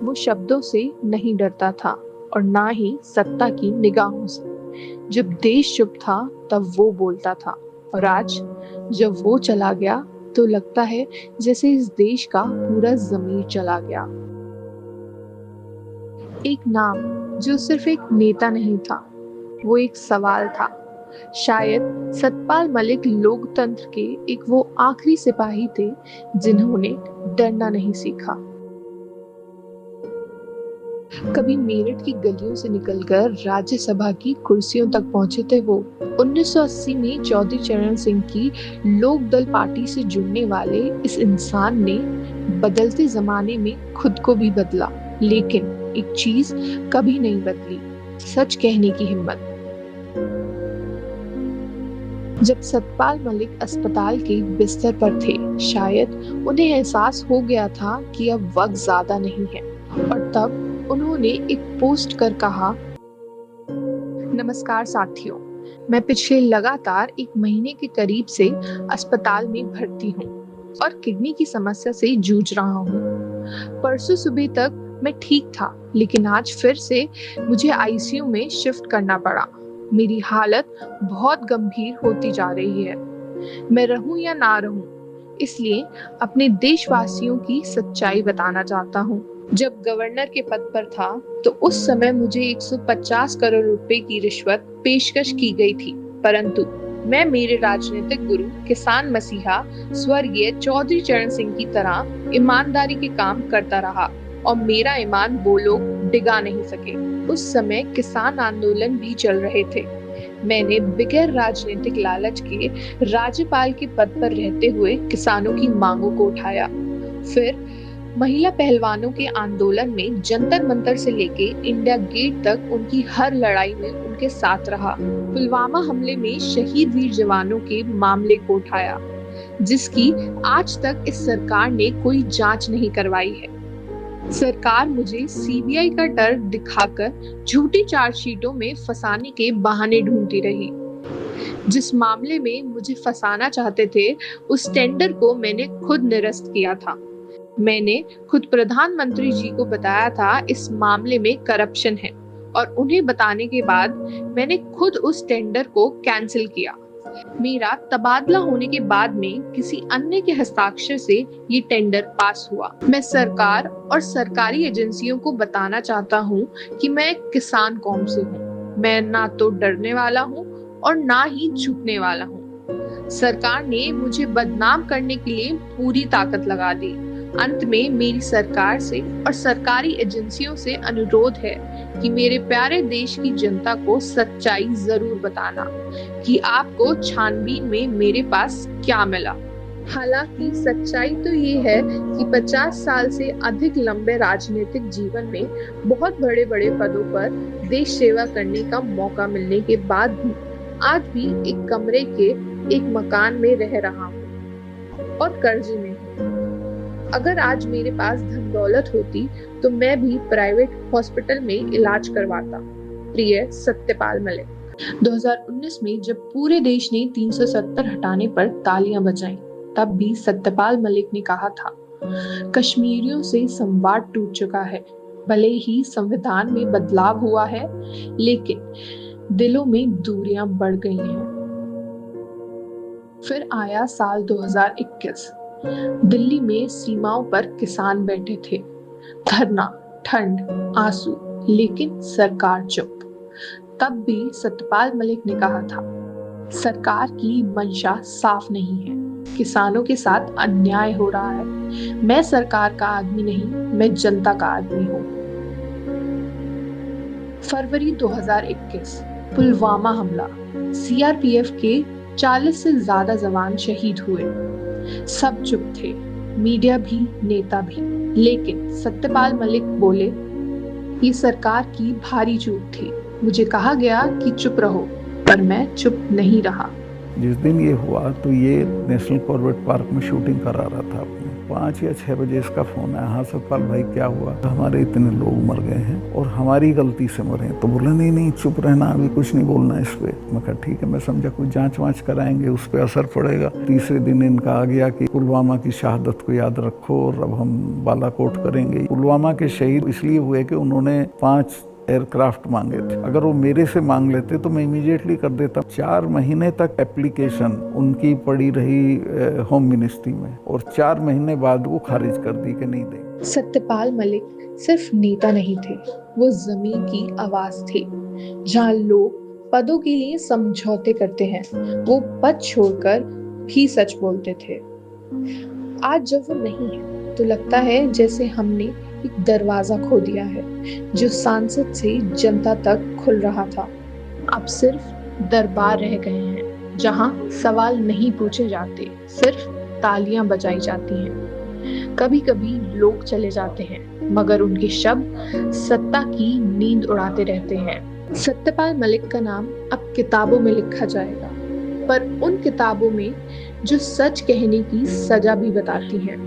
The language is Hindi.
वो शब्दों से नहीं डरता था और ना ही सत्ता की निगाहों से। जब देश चुप था तब वो बोलता था, और आज जब वो चला गया तो लगता है जैसे इस देश का पूरा ज़मीर चला गया। एक नाम जो सिर्फ एक नेता नहीं था, वो एक सवाल था। शायद सतपाल मलिक लोकतंत्र के एक वो आखिरी सिपाही थे जिन्होंने डरना नहीं सीखा। कभी मेरठ की गलियों से निकलकर राज्यसभा की कुर्सियों तक पहुंचे थे वो। 1980 में चौधरी चरण सिंह की लोकदल पार्टी से जुड़ने वाले इस इंसान ने बदलते जमाने में खुद को भी बदला, लेकिन एक चीज कभी नहीं बदली, सच कहने की हिम्मत। जब सतपाल मलिक अस्पताल के बिस्तर पर थे, शायद उन्हें एहसास हो गया था कि अब वक्त ज्यादा नहीं है, और तब उन्होंने एक पोस्ट कर कहा, नमस्कार साथियों, मैं पिछले लगातार 1 महीने के करीब से अस्पताल में भर्ती हूँ और किडनी की समस्या से जूझ रहा हूँ। परसों सुबह तक मैं ठीक था, लेकिन आज फिर से मुझे आईसीयू में शिफ्ट करना पड़ा। मेरी हालत बहुत गंभीर होती जा रही है। मैं रहूं या ना रहूं, इसलिए अपने देशवासियों की सच्चाई बताना चाहता हूं। जब गवर्नर के पद पर था तो उस समय मुझे 150 करोड़ रुपए की रिश्वत पेशकश की गई थी, परंतु मैं मेरे राजनीतिक गुरु किसान मसीहा स्वर्गीय चौधरी चरण सिंह की तरह ईमानदारी के काम करता रहा और मेरा ईमान वो लोग डिगा नहीं सके। उस समय किसान आंदोलन भी चल रहे थे। मैंने बगैर राजनीतिक लालच के राज्यपाल के पद पर रहते हुए किसानों की मांगों को उठाया। फिर महिला पहलवानों के आंदोलन में जंतर मंतर से लेके इंडिया गेट तक उनकी हर लड़ाई में उनके साथ रहा। पुलवामा हमले में शहीद वीर जवानों के मामले को उठाया, जिसकी आज तक इस सरकार ने कोई जांच नहीं करवाई है। सरकार मुझे सीबीआई का डर दिखाकर झूठी चार्जशीटों में फंसाने के बहाने ढूंढती रही। जिस मामले में मुझे फंसाना चाहते थे, उस टेंडर को मैंने खुद निरस्त किया था। मैंने खुद प्रधानमंत्री जी को बताया था इस मामले में करप्शन है, और उन्हें बताने के बाद मैंने खुद उस टेंडर को कैंसिल किया। मेरा तबादला होने के बाद में किसी अन्य के हस्ताक्षर से ये टेंडर पास हुआ। मैं सरकार और सरकारी एजेंसियों को बताना चाहता हूँ कि मैं किसान कौम से हूँ। मैं ना तो डरने वाला हूँ और ना ही झुकने वाला हूँ। सरकार ने मुझे बदनाम करने के लिए पूरी ताकत लगा दी। अंत में मेरी सरकार से और सरकारी एजेंसियों से अनुरोध है कि मेरे प्यारे देश की जनता को सच्चाई जरूर बताना कि आपको छानबीन में मेरे पास क्या मिला। हालांकि सच्चाई तो ये है कि 50 साल से अधिक लंबे राजनीतिक जीवन में बहुत बड़े बड़े पदों पर देश सेवा करने का मौका मिलने के बाद भी आज भी एक कमरे के एक मकान में रह रहा हूँ और कर्जे में हूँ। अगर आज मेरे पास धन दौलत होती तो मैं भी प्राइवेट हॉस्पिटल में इलाज करवाता। प्रिय सत्यपाल मलिक। 2019 में जब पूरे देश ने 370 हटाने पर तालियां बजाईं, तब भी सत्यपाल मलिक ने कहा था, कश्मीरियों से संवाद टूट चुका है। भले ही संविधान में बदलाव हुआ है, लेकिन दिलों में दूरियां बढ़ गई हैं। फिर आया साल 2021। दिल्ली में सीमाओं पर किसान बैठे थे, धरना, ठंड, आंसू, लेकिन सरकार चुप। तब भी सत्यपाल मलिक ने कहा था, सरकार की मंशा साफ नहीं है, किसानों के साथ अन्याय हो रहा है। मैं सरकार का आदमी नहीं, मैं जनता का आदमी हूँ। फरवरी 2021, पुलवामा हमला, सीआरपीएफ के 40 से ज्यादा जवान शहीद हुए। सब चुप थे, मीडिया भी, नेता भी, लेकिन सत्यपाल मलिक बोले, ये सरकार की भारी चूक थी। मुझे कहा गया कि चुप रहो, पर मैं चुप नहीं रहा। जिस दिन ये हुआ तो ये नेशनल कॉर्बेट पार्क में शूटिंग करा रहा था अपनी। 5 या 6 बजे इसका फ़ोन आया, हाँ सतपाल भाई क्या हुआ? हमारे इतने लोग मर गए हैं और हमारी गलती से मरे। तो बोला नहीं नहीं चुप रहना, अभी कुछ नहीं बोलना इस पे। मैं कहा ठीक है, मैं समझा कुछ जांच वाँच कराएंगे, उस पर असर पड़ेगा। तीसरे दिन इनका आ गया कि पुलवामा की शहादत को याद रखो और अब हम बालाकोट करेंगे। पुलवामा के शहीद इसलिए हुए कि उन्होंने 5 एयरक्राफ्ट मांगे थे। अगर वो मेरे से मांग लेते तो मैं इमीडिएटली कर देता। 4 महीने तक एप्लीकेशन उनकी पड़ी रही होम मिनिस्ट्री में और 4 महीने बाद वो खारिज कर दी कि नहीं देंगे। सत्यपाल मलिक सिर्फ नेता नहीं थे, वो जमीन की आवाज थे। जहाँ लोग पदों के लिए समझौते करते हैं, वो पद छोड़कर भी सच बोलते थे। आज जब वो नहीं है तो लगता है जैसे हमने एक दरवाजा खो दिया है जो सांसद से जनता तक खुल रहा था। अब सिर्फ दरबार रह गए हैं जहां सवाल नहीं पूछे जाते, सिर्फ तालियां बजाई जाती हैं। कभी कभी लोग चले जाते हैं मगर उनके शब्द सत्ता की नींद उड़ाते रहते हैं। सत्यपाल मलिक का नाम अब किताबों में लिखा जाएगा, पर उन किताबों में जो सच कहने की सजा भी बताती हैं।